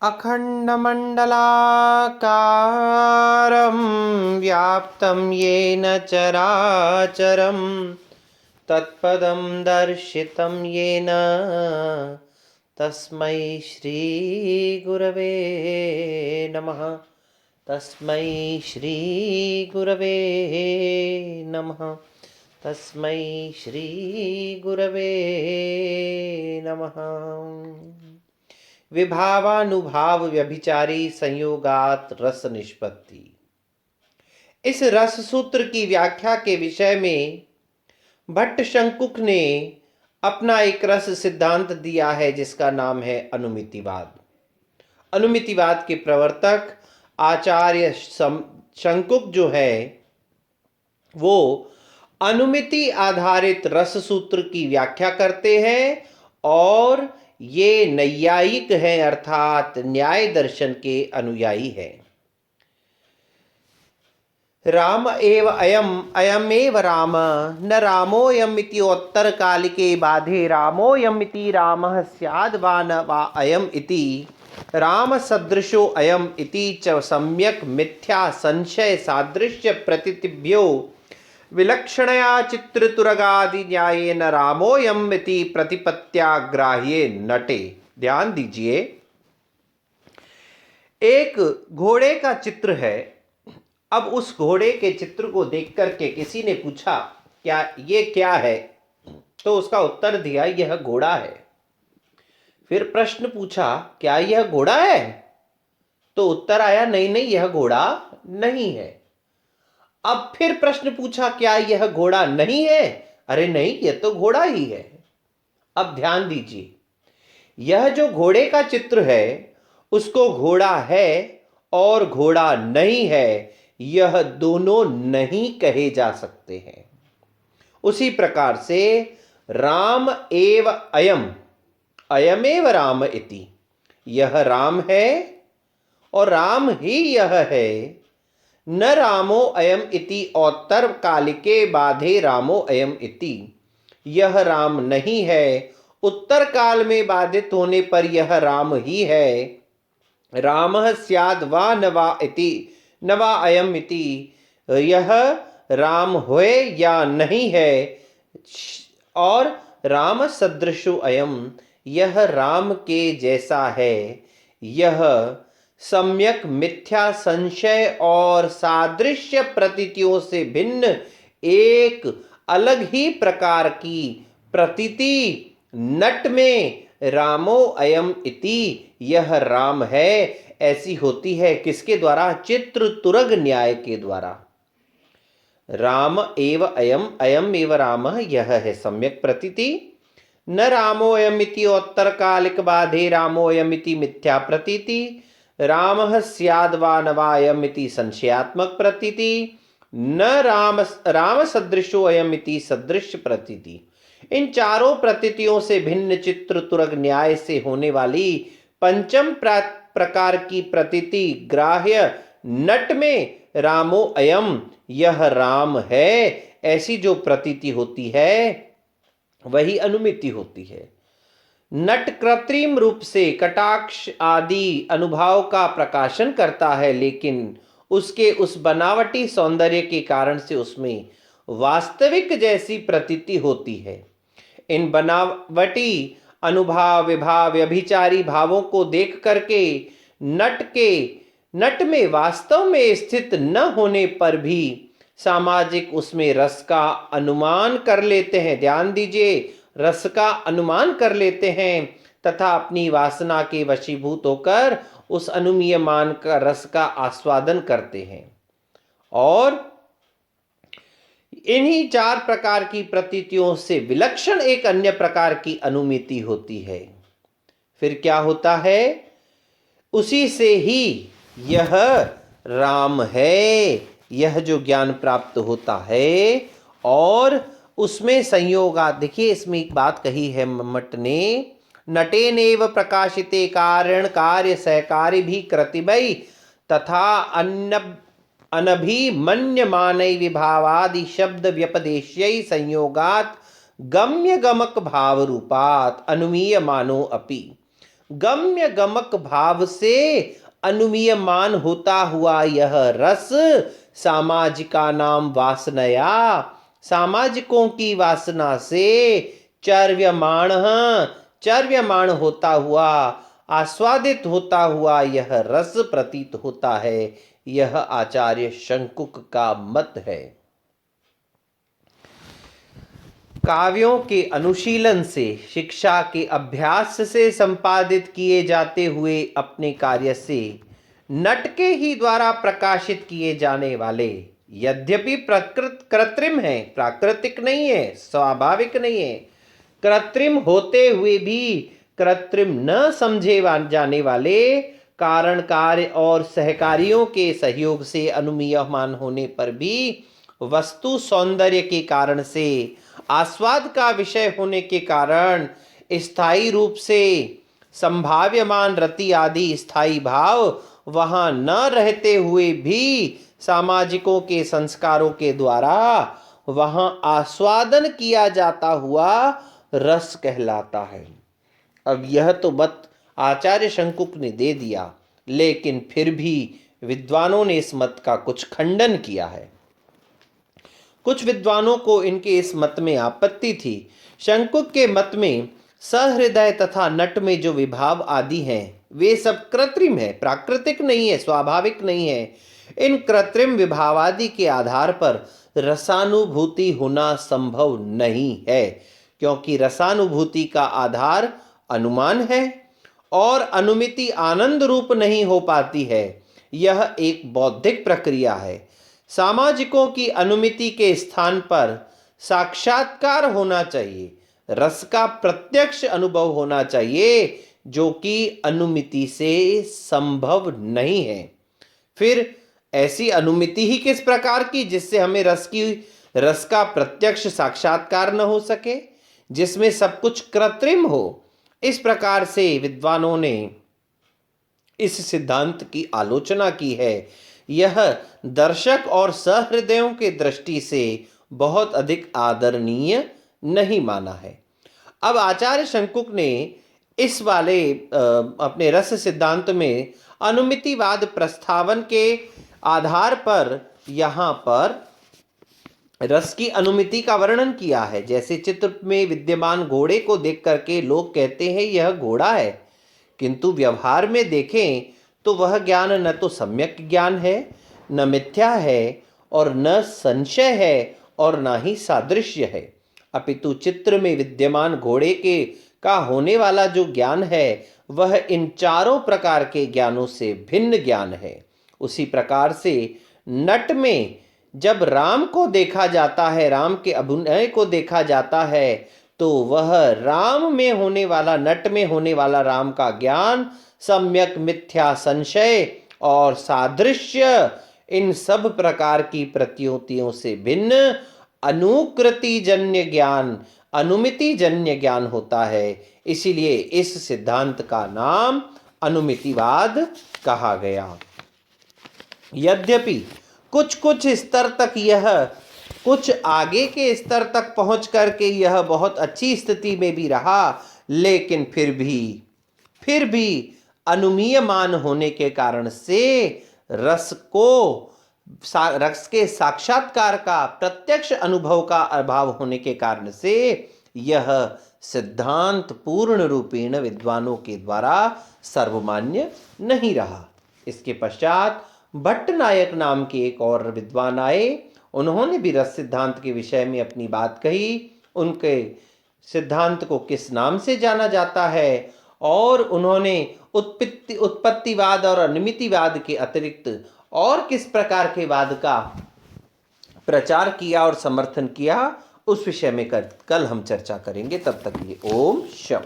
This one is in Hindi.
अखण्डमण्डलाकारं व्याप्तं येन चराचरं तत्पदं दर्शितं येन तस्मै श्रीगुरवे नमः। तस्मै श्रीगुरवे नमः। तस्मै श्रीगुरवे नमः। विभावानुभाव व्यभिचारी संयोगात रस निष्पत्ति। इस रस सूत्र की व्याख्या के विषय में भट्ट शंकुक ने अपना एक रस सिद्धांत दिया है जिसका नाम है अनुमितिवाद। अनुमितिवाद के प्रवर्तक आचार्य शंकुक जो है वो अनुमिति आधारित रस सूत्र की व्याख्या करते हैं और ये नैयायिक हैं अर्थात न्याय दर्शन के अनुयायी हैं। राम एव अयम अयमेव राम न रामोऽयम् इत्योत्तर कालिके बाधे रामोऽयमिति रामः स्याद् वा न वा अयम् इति राम सदृशो अयम् इति च सम्यक् मिथ्या संशय सादृश्य प्रतीतिभ्यो विलक्षणया चित्रतुरगादि न्यायेन रामोऽयम् इति प्रतिपत्त्याग्राह्ये नटे। ध्यान दीजिए, एक घोड़े का चित्र है। अब उस घोड़े के चित्र को देख करके किसी ने पूछा क्या ये क्या है, तो उसका उत्तर दिया यह घोड़ा है। फिर प्रश्न पूछा क्या यह घोड़ा है, तो उत्तर आया नहीं नहीं यह घोड़ा नहीं है। अब फिर प्रश्न पूछा क्या यह घोड़ा नहीं है, अरे नहीं यह तो घोड़ा ही है। अब ध्यान दीजिए, यह जो घोड़े का चित्र है उसको घोड़ा है और घोड़ा नहीं है यह दोनों नहीं कहे जा सकते हैं। उसी प्रकार से राम एव अयम अयमेव राम इति, यह राम है और राम ही यह है। न रामो अयम इति औत्तर कालिके बाधे रामो अयम इति, यह राम नहीं है, उत्तर काल में बाधित होने पर यह राम ही है। रामः स्याद् वा न वा इति न वा अयम इति, यह राम होए या नहीं है। और राम सदृशो अयम, यह राम के जैसा है। यह सम्यक मिथ्या संशय और सादृश्य प्रतीतियों से भिन्न एक अलग ही प्रकार की प्रतीति नट में रामो अयम इति, यह राम है, ऐसी होती है। किसके द्वारा? चित्रतुरग न्याय के द्वारा। राम एव अयम अयम एव राम, यह है सम्यक प्रतीति। न रामो अयमिति उत्तर कालिक बाधे रामो अयमिति मिथ्या प्रतीति। रामः स्याद् वा न वा अयमिति संशयात्मक प्रतीति। न राम सदृशो अयमिति सदृश प्रतीति। इन चारों प्रतीतियों से भिन्न चित्रतुरग न्याय से होने वाली पंचम प्रकार की प्रतीति ग्राह्य नट में रामो अयम, यह राम है, ऐसी जो प्रतीति होती है वही अनुमिति होती है। नट कृत्रिम रूप से कटाक्ष आदि अनुभाव का प्रकाशन करता है, लेकिन उसके उस बनावटी सौंदर्य के कारण से उसमें वास्तविक जैसी प्रतीति होती है। इन बनावटी अनुभाव विभाव व्यभिचारी भावों को देख करके नट में वास्तव में स्थित न होने पर भी सामाजिक उसमें रस का अनुमान कर लेते हैं। ध्यान दीजिए, रस का अनुमान कर लेते हैं तथा अपनी वासना के वशीभूत होकर उस अनुमीयमान का रस का आस्वादन करते हैं। और इन्हीं चार प्रकार की प्रतीतियों से विलक्षण एक अन्य प्रकार की अनुमिति होती है। फिर क्या होता है? उसी से ही यह राम है, यह जो ज्ञान प्राप्त होता है और उसमें संयोगा। देखिए, इसमें एक बात कही है मम्मट ने, नटेनेव प्रकाशिते कारण कार्य सहकारी भी कृतिमयी तथा अनभिमन्यमानै विभावादि शब्द व्यपदेश्यै संयोगात गम्य गमक भाव रूपात अनुमीयमानो अपि। गम्य गमक भाव से अनुमीयमान होता हुआ यह रस सामाजिका नाम वासनया, सामाजिकों की वासना से चर्व्यमाण चर्व्यमाण होता हुआ, आस्वादित होता हुआ यह रस प्रतीत होता है। यह आचार्य शंकुक का मत है। काव्यों के अनुशीलन से, शिक्षा के अभ्यास से संपादित किए जाते हुए अपने कार्य से नट के ही द्वारा प्रकाशित किए जाने वाले, यद्यपि कृत्रिम है, प्राकृतिक नहीं है, स्वाभाविक नहीं है, कृत्रिम होते हुए भी कृत्रिम न समझे जाने वाले कारण कार्य और सहकारियों के सहयोग से अनुमीयमान होने पर भी वस्तु सौंदर्य के कारण से, आस्वाद का विषय होने के कारण स्थायी रूप से संभाव्यमान रति आदि स्थायी भाव वहां न रहते हुए भी सामाजिकों के संस्कारों के द्वारा वहां आस्वादन किया जाता हुआ रस कहलाता है। अब यह तो मत आचार्य शंकुक ने दे दिया, लेकिन फिर भी विद्वानों ने इस मत का कुछ खंडन किया है। कुछ विद्वानों को इनके इस मत में आपत्ति थी। शंकुक के मत में सहृदय तथा नट में जो विभाव आदि हैं वे सब कृत्रिम है, प्राकृतिक नहीं है, स्वाभाविक नहीं है। इन कृत्रिम विभावादि के आधार पर रसानुभूति होना संभव नहीं है, क्योंकि रसानुभूति का आधार अनुमान है और अनुमिति आनंद रूप नहीं हो पाती है। यह एक बौद्धिक प्रक्रिया है। सामाजिकों की अनुमिति के स्थान पर साक्षात्कार होना चाहिए, रस का प्रत्यक्ष अनुभव होना चाहिए, जो कि अनुमिति से संभव नहीं है। फिर ऐसी अनुमिति ही किस प्रकार की जिससे हमें रस का प्रत्यक्ष साक्षात्कार न हो सके, जिसमें सब कुछ कृत्रिम हो। इस प्रकार से विद्वानों ने इस सिद्धांत की आलोचना की है। यह दर्शक और सहृदयों के दृष्टि से बहुत अधिक आदरणीय नहीं माना है। अब आचार्य शंकुक ने इस वाले अपने रस सिद्धांत में अनुमितिवाद प्रस्तावन के आधार पर यहाँ पर रस की अनुमिति का वर्णन किया है। जैसे चित्र में विद्यमान घोड़े को देख करके लोग कहते हैं यह घोड़ा है, किंतु व्यवहार में देखें तो वह ज्ञान न तो सम्यक ज्ञान है, न मिथ्या है, और न संशय है, और न ही सादृश्य है, अपितु चित्र में विद्यमान घोड़े के का होने वाला जो ज्ञान है वह इन चारों प्रकार के ज्ञानों से भिन्न ज्ञान है। उसी प्रकार से नट में जब राम को देखा जाता है, राम के अभिनय को देखा जाता है, तो वह राम में होने वाला, नट में होने वाला राम का ज्ञान सम्यक मिथ्या, संशय और सादृश्य, इन सब प्रकार की प्रतीतियों से भिन्न अनुकृति जन्य ज्ञान, अनुमिति जन्य ज्ञान होता है। इसीलिए इस सिद्धांत का नाम अनुमितिवाद कहा गया। यद्यपि कुछ स्तर तक यह, कुछ आगे के स्तर तक पहुंच करके यह बहुत अच्छी स्थिति में भी रहा, लेकिन फिर भी अनुमीयमान होने के कारण से रस के साक्षात्कार का, प्रत्यक्ष अनुभव का अभाव होने के कारण से यह सिद्धांत पूर्ण रूपेण विद्वानों के द्वारा सर्वमान्य नहीं रहा। इसके पश्चात भट्टनायक नाम के एक और विद्वान आए। उन्होंने भी रस सिद्धांत के विषय में अपनी बात कही। उनके सिद्धांत को किस नाम से जाना जाता है, और उन्होंने उत्पत्तिवाद और अनुमितिवाद के अतिरिक्त और किस प्रकार के वाद का प्रचार किया और समर्थन किया, उस विषय में कल हम चर्चा करेंगे। तब तक ये ओम शम।